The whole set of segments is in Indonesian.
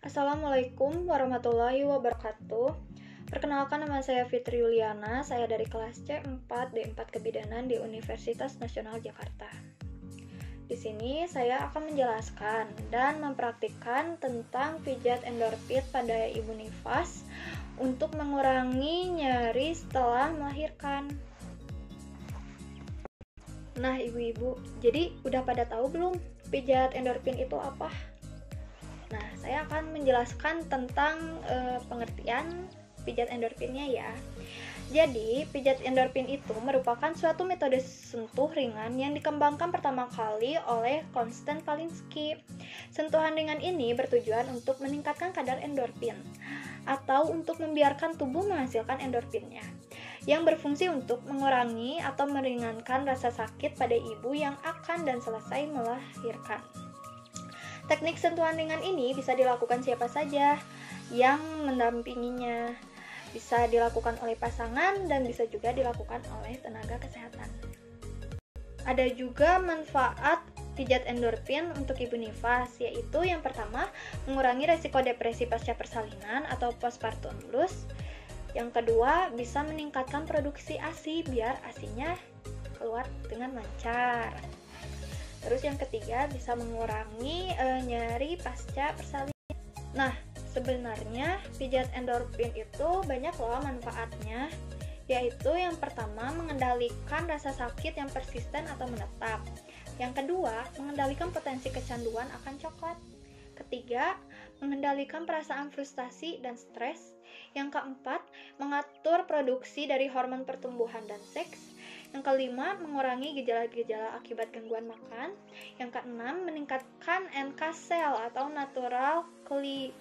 Assalamualaikum warahmatullahi wabarakatuh. Perkenalkan, nama saya Fitri Yuliana. Saya dari kelas C4 D4 Kebidanan di Universitas Nasional Jakarta. Di sini saya akan menjelaskan dan mempraktikkan tentang pijat endorfin pada ibu nifas untuk mengurangi nyeri setelah melahirkan. Nah, ibu-ibu, jadi udah pada tahu belum pijat endorfin itu apa? Nah, saya akan menjelaskan tentang pengertian pijat endorfinnya ya. Jadi, pijat endorfin itu merupakan suatu metode sentuh ringan yang dikembangkan pertama kali oleh Konstantin Palinski. Sentuhan ringan ini bertujuan untuk meningkatkan kadar endorfin atau untuk membiarkan tubuh menghasilkan endorfinnya, yang berfungsi untuk mengurangi atau meringankan rasa sakit pada ibu yang akan dan selesai melahirkan. Teknik sentuhan ringan ini bisa dilakukan siapa saja yang mendampinginya. Bisa dilakukan oleh pasangan dan bisa juga dilakukan oleh tenaga kesehatan. Ada juga manfaat pijat endorfin untuk ibu nifas, yaitu yang pertama, mengurangi resiko depresi pasca persalinan atau postpartum blues. Yang kedua, bisa meningkatkan produksi ASI biar ASINya keluar dengan lancar. Terus yang ketiga, bisa mengurangi nyeri pasca persalinan. Nah, sebenarnya pijat endorfin itu banyak loh manfaatnya, yaitu yang pertama, mengendalikan rasa sakit yang persisten atau menetap. Yang kedua, mengendalikan potensi kecanduan akan coklat. Ketiga, mengendalikan perasaan frustasi dan stres. Yang keempat, mengatur produksi dari hormon pertumbuhan dan seks. Yang kelima, mengurangi gejala-gejala akibat gangguan makan. Yang keenam, meningkatkan NK cell atau natural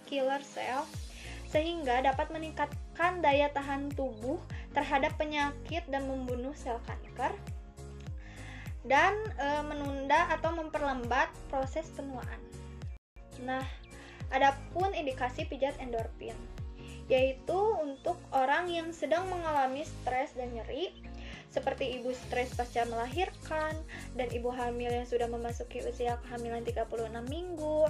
killer cell, sehingga dapat meningkatkan daya tahan tubuh terhadap penyakit dan membunuh sel kanker, dan menunda atau memperlambat proses penuaan. Nah, adapun indikasi pijat endorfin, yaitu untuk orang yang sedang mengalami stres dan nyeri, seperti ibu stres pasca melahirkan dan ibu hamil yang sudah memasuki usia kehamilan 36 minggu.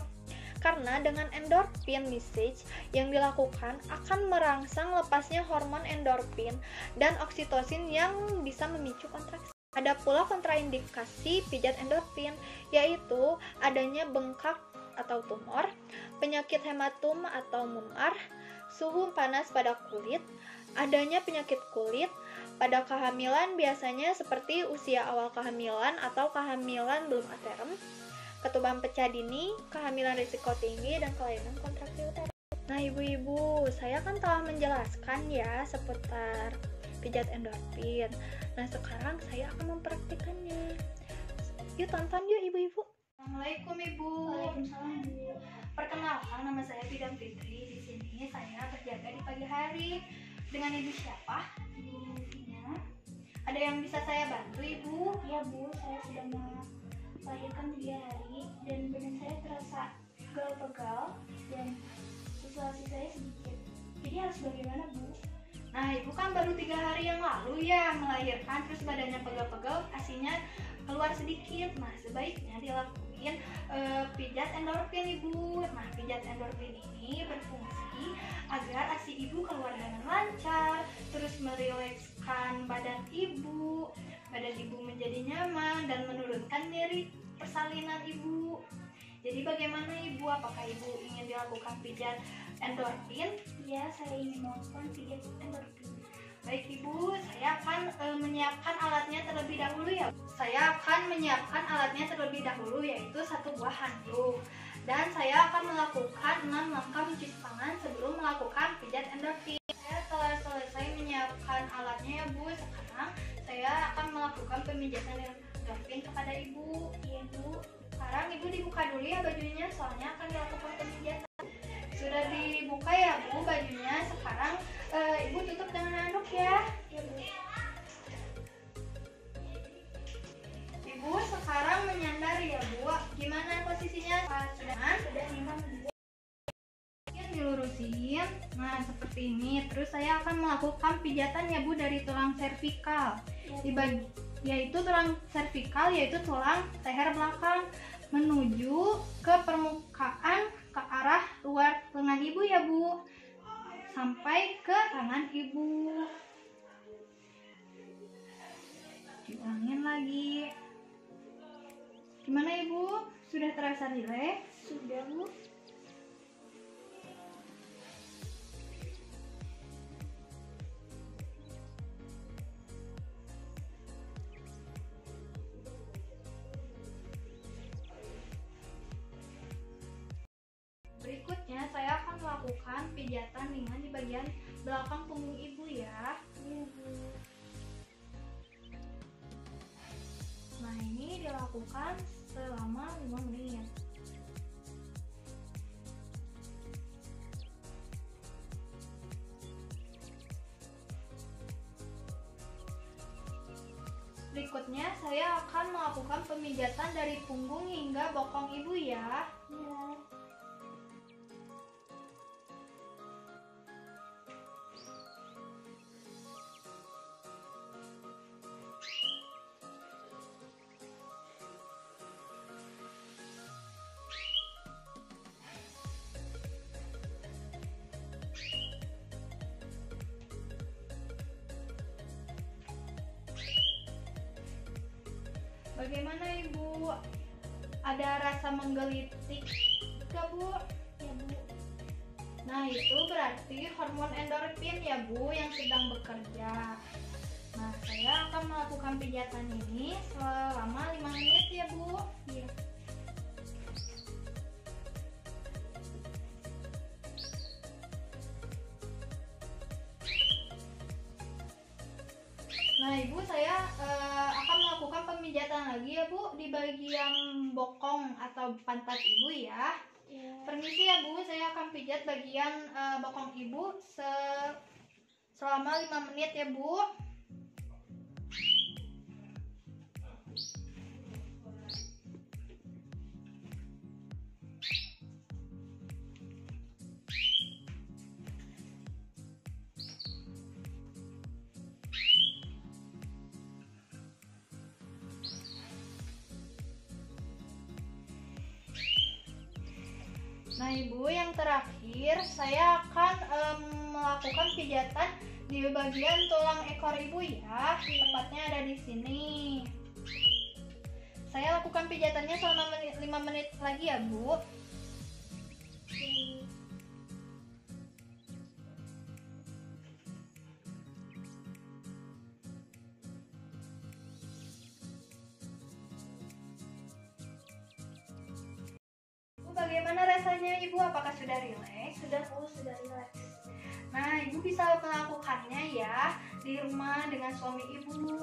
Karena dengan endorfin message yang dilakukan akan merangsang lepasnya hormon endorfin dan oksitosin yang bisa memicu kontraksi. Ada pula kontraindikasi pijat endorfin, yaitu adanya bengkak atau tumor, penyakit hematom atau memar, suhu panas pada kulit, adanya penyakit kulit pada kehamilan biasanya seperti usia awal kehamilan atau kehamilan belum aterem, ketuban pecah dini, kehamilan risiko tinggi, dan kelainan kontraksi utera. Nah, ibu-ibu, saya kan telah menjelaskan ya seputar pijat endorfin. Nah, sekarang saya akan mempraktikannya. Yuk tonton yuk ibu-ibu. Assalamualaikum ibu. Waalaikumsalam Bu. Perkenalkan, nama saya Bidan Fitri. Di sini saya berjaga di pagi hari. Dengan ibu siapa? Ibu Vina. Ada yang bisa saya bantu ibu? Iya Bu, saya sudah melahirkan 3 hari dan badan saya terasa pegal-pegal dan isolasi saya sedikit. Jadi harus bagaimana Bu? Nah, ibu kan baru 3 hari yang lalu ya melahirkan, terus badannya pegal-pegal, ASINya keluar sedikit. Nah, sebaiknya dilakuin pijat endorfin ibu. Nah, pijat endorfin ini berfungsi agar ASI ibu keluar dengan lancar, terus merilekskan badan ibu menjadi nyaman dan menurunkan nyeri persalinan ibu. Jadi bagaimana ibu? Apakah ibu ingin dilakukan pijat endorfin? Iya, saya ingin melakukan pijat endorfin. Baik ibu, saya akan menyiapkan alatnya terlebih dahulu ya. Saya akan menyiapkan alatnya terlebih dahulu, yaitu 1 buah handuk. Dan saya akan melakukan 6 langkah mencuci tangan sebelum melakukan pijat endorfin. Saya telah selesai menyiapkan alatnya ya Bu. Sekarang saya akan melakukan pemijatan endorfin kepada ibu. Iya Bu. Sekarang ibu dibuka dulu ya bajunya, soalnya akan dilakukan pemijatan. Sudah dibuka ya Bu bajunya. Sekarang ibu tutup dengan handuk ya. Iya Bu. Ibu sekarang menyandar ya Bu. Gimana posisinya? Sudah Nyaman Bu. dilurusin. Nah, seperti ini. Terus saya akan melakukan pijatan ya Bu dari tulang servikal. Yaitu tulang servikal, yaitu tulang leher belakang menuju ke permukaan ke arah luar lengan ya Bu, sampai ke tangan Ibu. Diulangin lagi. Gimana Ibu? Sudah terasa rileks? Sudah, Bu. Berikutnya saya akan melakukan pijatan ringan di bagian belakang punggung Ibu ya. Iya, Bu. Nah, ini dilakukan selama 5 menit. Berikutnya saya akan melakukan pemijatan dari punggung hingga bokong Ibu ya. Iya. Bagaimana Ibu? Ada rasa menggelitik gak Bu? Ya, Bu. Nah, itu berarti hormon endorfin ya Bu yang sedang bekerja. Nah, saya akan melakukan pijatan ini selama 5 menit ya Bu. Iya. Nah Ibu, saya akan melakukan pemijatan lagi ya Bu di bagian bokong atau pantat Ibu ya. Iya. Permisi ya Bu, saya akan pijat bagian bokong Ibu selama 5 menit ya Bu. Nah Ibu, yang terakhir saya akan melakukan pijatan di bagian tulang ekor Ibu ya. Tepatnya ada di sini. Saya lakukan pijatannya selama 5 menit lagi ya Bu. Bagaimana rasanya Ibu? Apakah sudah rileks? Sudah, Bu. Sudah rileks. Nah, Ibu bisa melakukannya ya di rumah dengan suami Ibu.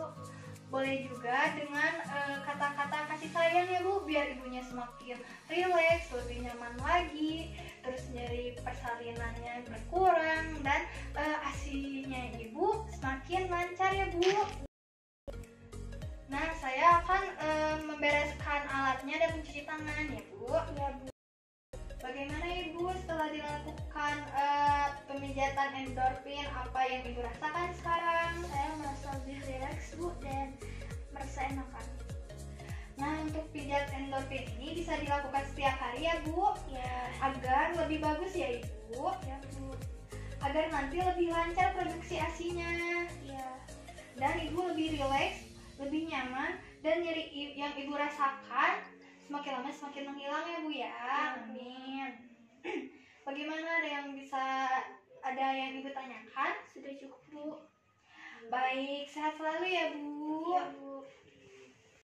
Boleh juga dengan kata-kata kasih sayang ya Bu, biar ibunya semakin rileks, lebih nyaman lagi. Terus nyeri persalinannya berkurang dan ASI-nya Ibu semakin lancar ya Bu. Nah, saya akan membereskan alatnya dan mencuci tangan ya Bu. Ya, Bu. Bagaimana Ibu setelah dilakukan pemijatan endorfin? Apa yang Ibu rasakan sekarang? Saya merasa lebih rileks, Bu, dan merasa enakan. Nah, untuk pijat endorfin ini bisa dilakukan setiap hari ya Bu, Ya. agar lebih bagus ya Ibu, Ya, Bu. agar nanti lebih lancar produksi ASI-nya Ya. dan Ibu lebih rileks, lebih nyaman, dan nyeri yang Ibu rasakan semakin lama semakin menghilang ya Bu ya. Amin. Bagaimana, ada yang Ibu tanyakan? Sudah cukup, Bu. Baik, sehat selalu ya Bu. Ya, Bu.